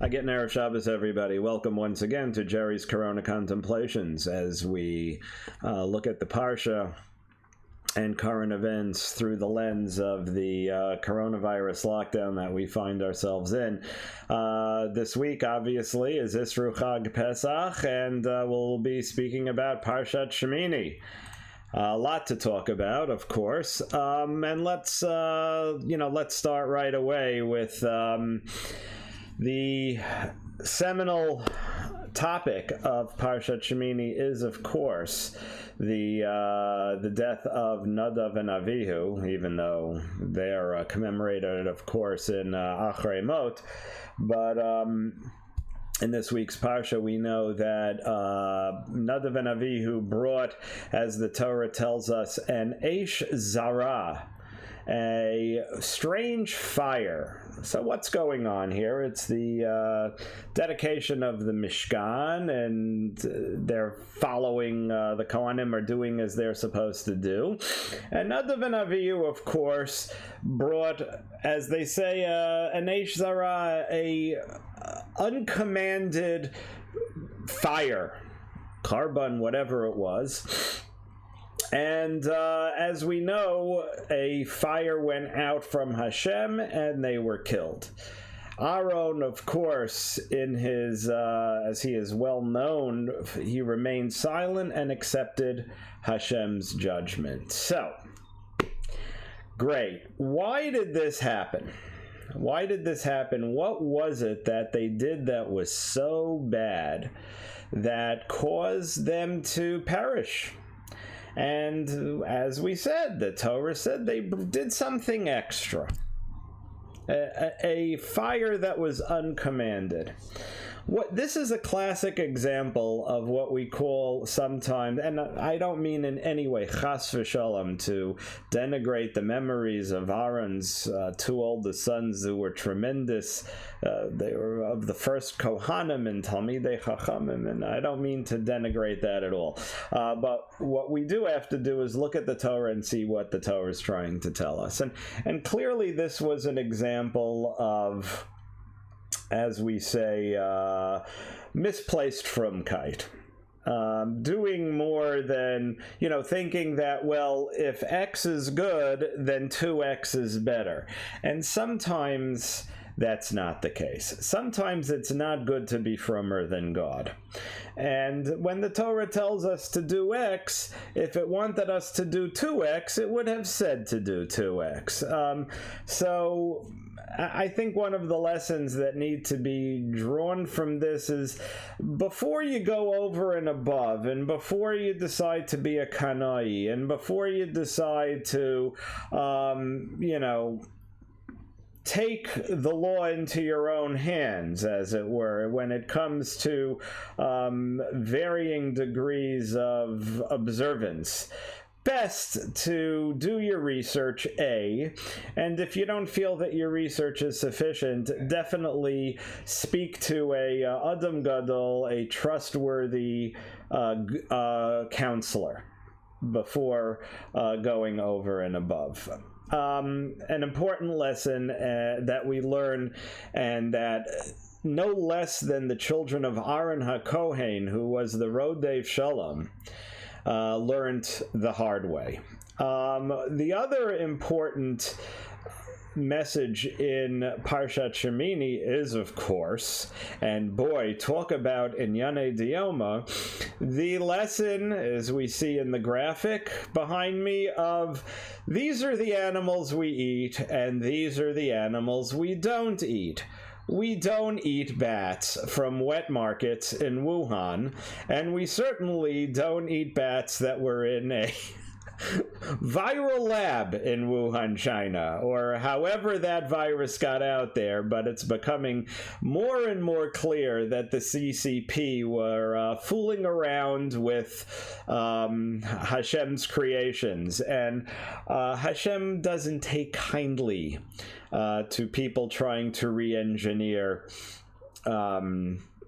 Again, Erev Shabbos, everybody. Welcome once again to Jerry's Corona Contemplations as we look at the Parsha and current events through the lens of the coronavirus lockdown that we find ourselves in. This week, obviously, is IsruChag Pesach, and we'll be speaking about Parshat Shmini. A lot to talk about, of course, and let's start right away with the seminal topic of Parshat Shmini is, of course, the death of Nadav and Avihu, even though they are commemorated, of course, in Achrei Mot. But in this week's Parsha, we know that Nadav and Avihu brought, as the Torah tells us, an Eish Zara, a strange fire. So what's going on here? It's the dedication of the Mishkan, and they're following, the Kohanim are doing as they're supposed to do. And Nadav and Avihu, of course, brought, as they say, an Eish Zara, a uncommanded fire, carbon, whatever it was. And as we know, a fire went out from Hashem, and they were killed. Aaron, of course, in his, as he is well known, he remained silent and accepted Hashem's judgment. So, great. Why did this happen? Why did this happen? What was it that they did that was so bad that caused them to perish? And as we said, the Torah said they did something extra. A fire that was uncommanded. This is a classic example of what we call sometimes, and I don't mean in any way, chas v'shalom, to denigrate the memories of Aaron's two oldest sons who were tremendous. They were of the first Kohanim and Talmidei Chachamim, and I don't mean to denigrate that at all. But what we do have to do is look at the Torah and see what the Torah is trying to tell us. And clearly this was an example of, as we say, misplaced frumkeit. Doing more than, thinking that, well, if X is good, then 2X is better. And sometimes that's not the case. Sometimes it's not good to be frummer than God. And when the Torah tells us to do X, if it wanted us to do 2X, it would have said to do 2X. So I think one of the lessons that need to be drawn from this is, before you go over and above, and before you decide to be a kanai, and before you decide to, take the law into your own hands, as it were, when it comes to varying degrees of observance. Best to do your research, and if you don't feel that your research is sufficient, definitely speak to a Adam Gadol, a trustworthy counselor, before going over and above. An important lesson that we learn, and that no less than the children of Aaron HaKohen, who was the Rodef Shalom, learned the hard way. The other important message in Parshat Shemini is, of course, and boy, talk about Inyane Dioma, the lesson, as we see in the graphic behind me, of these are the animals we eat, and these are the animals we don't eat. We don't eat bats from wet markets in Wuhan, and we certainly don't eat bats that were in a viral lab in Wuhan, China, or however that virus got out there. But it's becoming more and more clear that the CCP were fooling around with Hashem's creations, and Hashem doesn't take kindly to people trying to re-engineer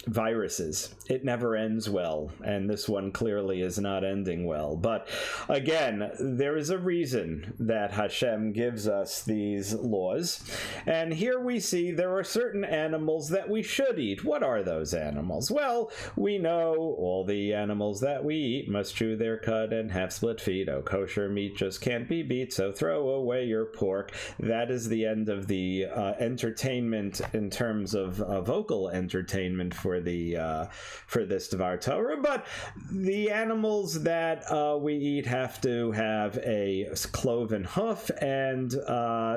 viruses. It never ends well, and this one clearly is not ending well. But again, there is a reason that Hashem gives us these laws, and here we see there are certain animals that we should eat. What are those animals? Well, we know all the animals that we eat must chew their cud and have split feet. Oh, kosher meat just can't be beat, so throw away your pork. That is the end of the entertainment in terms of vocal entertainment for this Dvar Torah. But the animals that we eat have to have a cloven hoof, and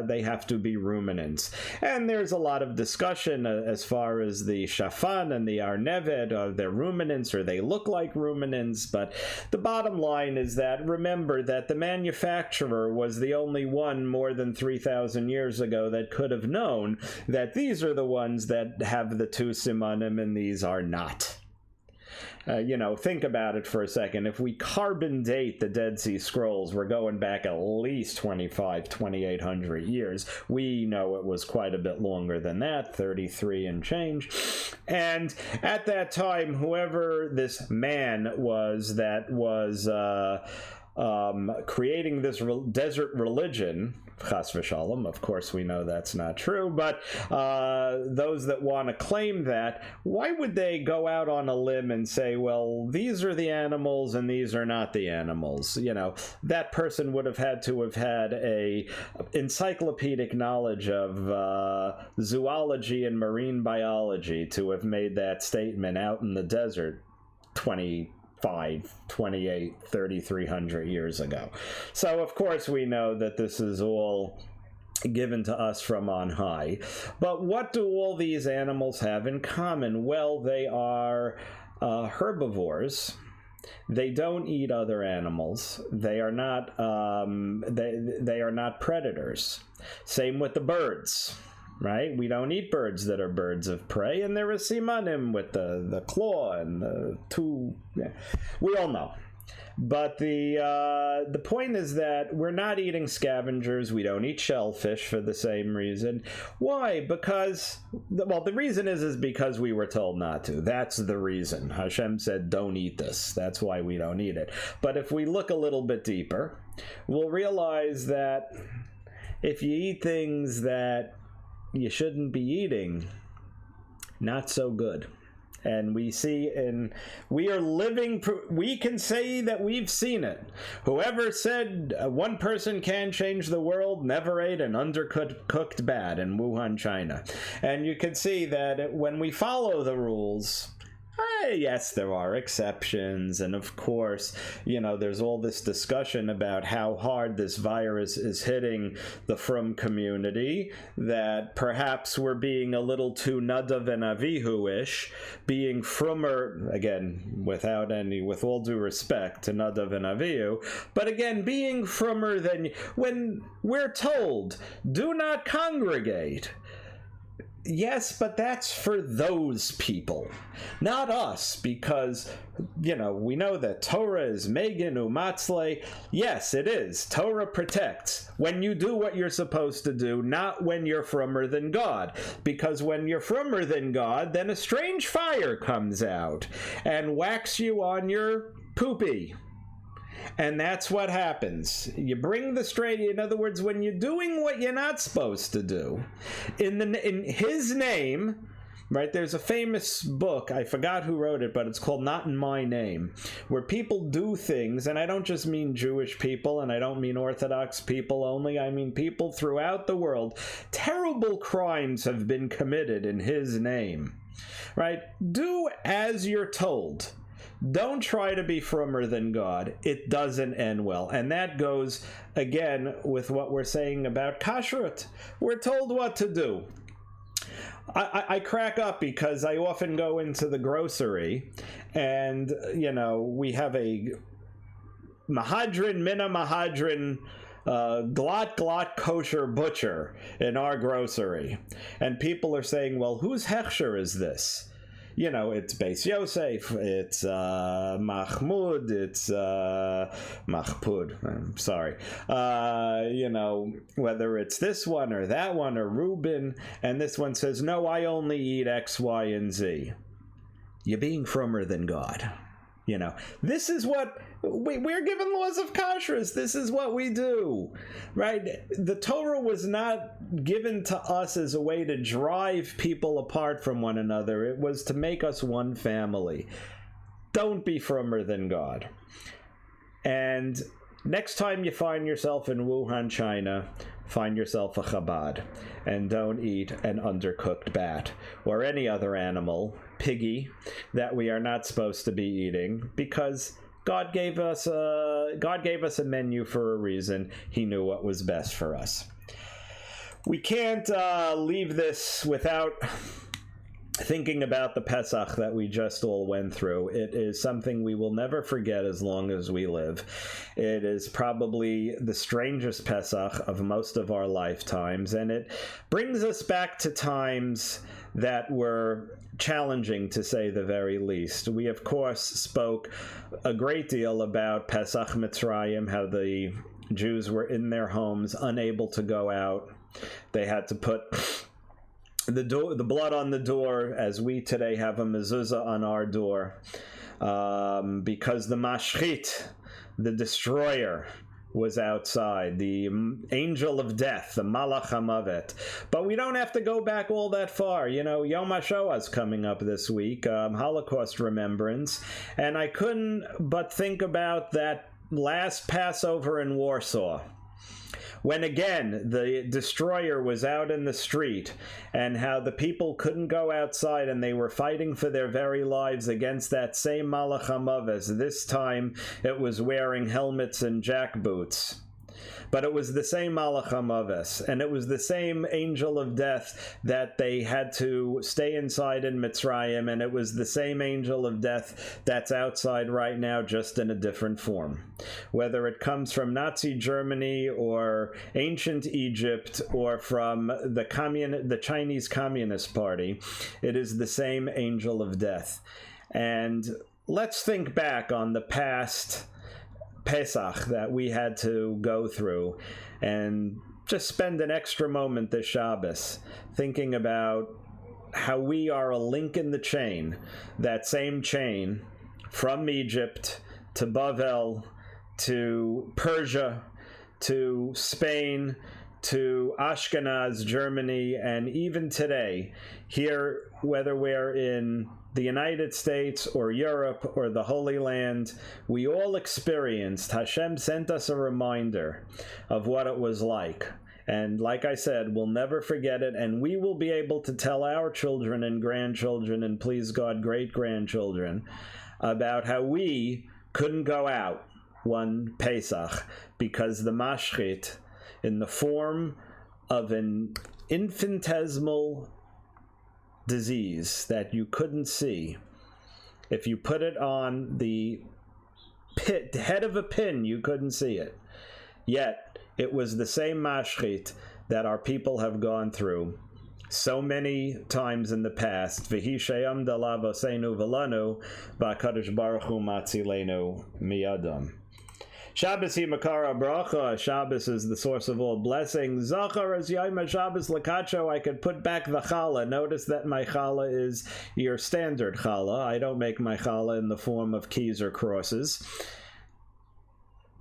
they have to be ruminants. And there's a lot of discussion as far as the shafan and the arneved. Are they ruminants, or they look like ruminants? But the bottom line is that, remember that the manufacturer was the only one more than 3,000 years ago that could have known that these are the ones that have the two simanim and these are not. Think about it for a second. If we carbon date the Dead Sea Scrolls, we're going back at least 2,800 years. We know it was quite a bit longer than that, 33 and change. And at that time, whoever this man was that was creating this desert religion, chas v'shalom, of course we know that's not true, but those that want to claim that, why would they go out on a limb and say, well, these are the animals and these are not the animals? That person would have had a encyclopedic knowledge of zoology and marine biology to have made that statement out in the desert 28, 3,300 years ago. So, of course, we know that this is all given to us from on high. But what do all these animals have in common? Well, they are herbivores. They don't eat other animals. They are not they are not predators. Same with the birds. Right? We don't eat birds that are birds of prey, and there is simanim with the claw and the two. Yeah. We all know. But the point is that we're not eating scavengers. We don't eat shellfish for the same reason. Why? Because, the reason is because we were told not to. That's the reason. Hashem said, don't eat this. That's why we don't eat it. But if we look a little bit deeper, we'll realize that if you eat things that you shouldn't be eating, not so good. And we see we are living, we can say that we've seen it. Whoever said one person can change the world never ate an undercooked bat in Wuhan, China. And you can see that when we follow the rules, yes, there are exceptions, and of course, there's all this discussion about how hard this virus is hitting the frum community, that perhaps we're being a little too Nadav and Avihu-ish, being frummer, again, with all due respect to Nadav and Avihu, but again, being frummer than when we're told, do not congregate. Yes, but that's for those people, not us, because, we know that Torah is Megan Umatzle. Yes, it is. Torah protects when you do what you're supposed to do, not when you're frummer than God. Because when you're frummer than God, then a strange fire comes out and whacks you on your poopy. And that's what happens. You bring the straight. In other words, when you're doing what you're not supposed to do, in His name, right? There's a famous book. I forgot who wrote it, but it's called Not in My Name, where people do things, and I don't just mean Jewish people, and I don't mean Orthodox people only. I mean people throughout the world. Terrible crimes have been committed in His name, right? Do as you're told. Don't try to be frummer than God. It doesn't end well. And that goes, again, with what we're saying about kashrut. We're told what to do. I crack up because I often go into the grocery and, we have a Mahadran, Mina Mahadran, glot kosher butcher in our grocery. And people are saying, well, whose hechsher is this? It's Beis Yosef, it's Mahmoud, it's Mahpud, I'm sorry. Whether it's this one or that one or Reuben, and this one says, no, I only eat X, Y, and Z. you're being frommer than God. This is what we're given, laws of kashrus. This is what we do, right? The Torah was not given to us as a way to drive people apart from one another. It was to make us one family. Don't be frommer than God. And next time you find yourself in Wuhan, China, find yourself a Chabad, and don't eat an undercooked bat or any other animal, piggy, that we are not supposed to be eating, because God gave us a menu for a reason. He knew what was best for us. We can't leave this without thinking about the Pesach that we just all went through. It is something we will never forget as long as we live. It is probably the strangest Pesach of most of our lifetimes, and it brings us back to times that were challenging, to say the very least. We, of course, spoke a great deal about Pesach Mitzrayim, how the Jews were in their homes, unable to go out. They had to put the blood on the door, as we today have a mezuzah on our door, because the mashchit, the destroyer, was outside, the angel of death, the malach hamavet. But we don't have to go back all that far. Yom HaShoah is coming up this week, Holocaust remembrance, and I couldn't but think about that last Passover in Warsaw, when again the destroyer was out in the street, and how the people couldn't go outside and they were fighting for their very lives against that same Malach HaMaves. This time it was wearing helmets and jackboots. But it was the same Malach HaMaves, and it was the same angel of death that they had to stay inside in Mitzrayim, and it was the same angel of death that's outside right now, just in a different form. Whether it comes from Nazi Germany or ancient Egypt or from the Chinese Communist Party, it is the same angel of death. And let's think back on the past Pesach that we had to go through, and just spend an extra moment this Shabbos thinking about how we are a link in the chain, that same chain from Egypt to Bavel to Persia to Spain to Ashkenaz, Germany, and even today, here, whether we're in the United States or Europe or the Holy Land, we all experienced, Hashem sent us a reminder of what it was like. And like I said, we'll never forget it, and we will be able to tell our children and grandchildren, and please God, great-grandchildren, about how we couldn't go out one Pesach because the mashchit, in the form of an infinitesimal disease that you couldn't see, if you put it on the head of a pin, you couldn't see it. Yet it was the same mashchit that our people have gone through so many times in the past. V'hi sheyam dalav oseinu v'lanu v'akadosh baruch hu matzilenu miyadam. Shabbos hi makara bracha. Shabbos is the source of all blessing. Zachar as Yom Shabbos lakacho. I could put back the challah. Notice that my challah is your standard challah. I don't make my challah in the form of keys or crosses.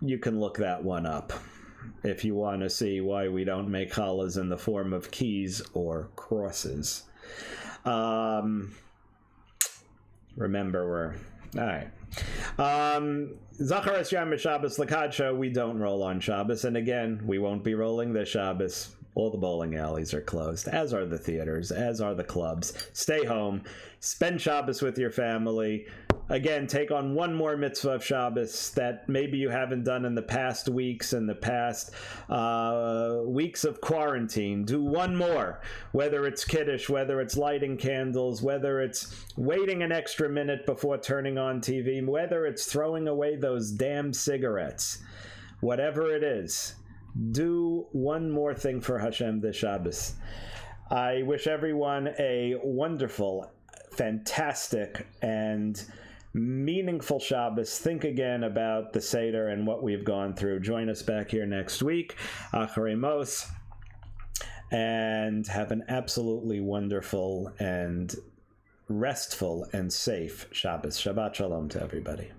You can look that one up if you want to see why we don't make challahs in the form of keys or crosses. Remember, we're all right. Zachar Yom Shabbos Lakadsha, we don't roll on Shabbos, and again, we won't be rolling this Shabbos. All the bowling alleys are closed, as are the theaters, as are the clubs. Stay home, spend Shabbos with your family. Again, take on one more mitzvah of Shabbos that maybe you haven't done in the past weeks, in the past weeks of quarantine. Do one more, whether it's Kiddush, whether it's lighting candles, whether it's waiting an extra minute before turning on TV, whether it's throwing away those damn cigarettes. Whatever it is, do one more thing for Hashem this Shabbos. I wish everyone a wonderful, fantastic, and meaningful Shabbos. Think again about the Seder and what we've gone through. Join us back here next week, Acharei Mos, and have an absolutely wonderful and restful and safe Shabbos. Shabbat Shalom to everybody.